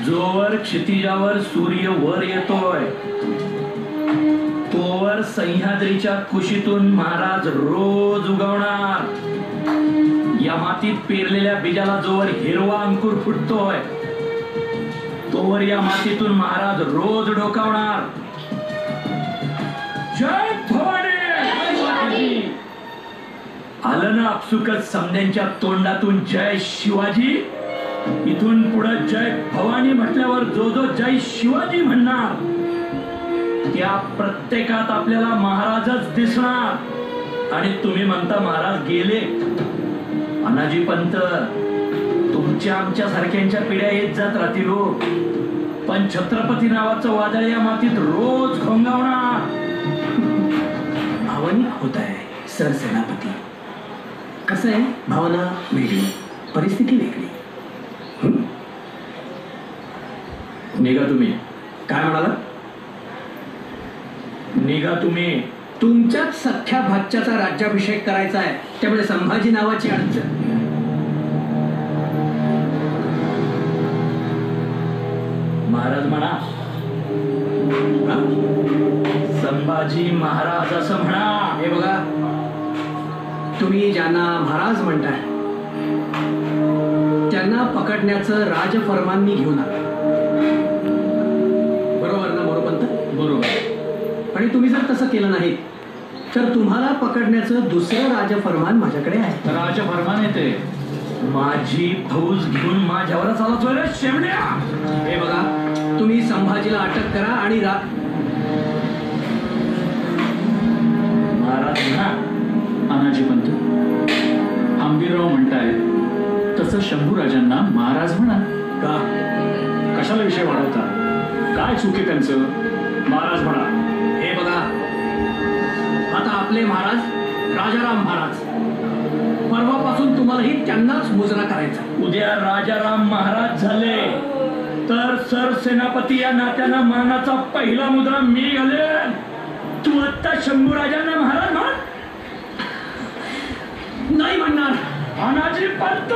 जोवर क्षितिजावर सूर्य वर येतोय तोवर सह्याद्रीच्या कुशीतून महाराज रोज उगवणार. या मातीत पेरलेल्या बीजाला जोवर हिरवा अंकुर फुटतोय तोवर या मातीतून महाराज रोज डोकावणार. जय भवानी. आलं ना आपसुकच समद्यांच्या तोंडातून जय शिवाजी. इथून पुढे जय भवानी म्हटल्यावर जो जो जय शिवाजी म्हणणार त्या प्रत्येकात आपल्याला महाराजच दिसणार. आणि तुम्ही म्हणता महाराज गेले. अनाजी पंत, तुमच्या आमच्या सारख्यांच्या पिढ्या येत जात राहतील हो, पण छत्रपती नावाचं वादळ या मातीत रोज खोंगावणार. भावनिक होत आहे सरसेनापती. कसं आहे, भावना वेगळी, परिस्थिती वेगळी. निघा तुम्ही. काय म्हणाला? निघा तुम्ही. तुमच्याच सख्या भाच्याचा राज्याभिषेक करायचा आहे, त्यामुळे संभाजी नावाची अडचण. महाराज म्हणा. संभाजी महाराज असं म्हणा. हे बघा, तुम्ही ज्यांना महाराज म्हणताय त्यांना पकडण्याचं राजफरमान मी घेऊन आलो. बरोबर ना मोरोपंत? बरोबर. आणि तुम्ही जर तसं केलं नाही तर तुम्हाला पकडण्याचं दुसरं राजफरमान माझ्याकडे आहे. राजफरमान येते. माझी फौज घेऊन माझ्यावरच आला रे शेमण्या. हे बघा, तुम्ही संभाजीला अटक करा आणि महाराज म्हणा. अनाजी पंत, आंबीरराव म्हणताय तसं शंभूराजांना महाराज म्हणा. का? कशाला विषय वाढवता? काय चूक आहे त्यांचं? महाराज म्हणा. हे बघा, आता आपले महाराज राजाराम महाराज, परवापासून तुम्हालाही त्यांनाच मुजरा करायचा. उद्या राजाराम महाराज झाले तर सरसेनापती या नात्यानं मानाचा पहिला मुद्रा मी घालेन. तू आत्ता शंभूराजांना महाराज म्हण. नाही म्हणणार. अनाजी पंत.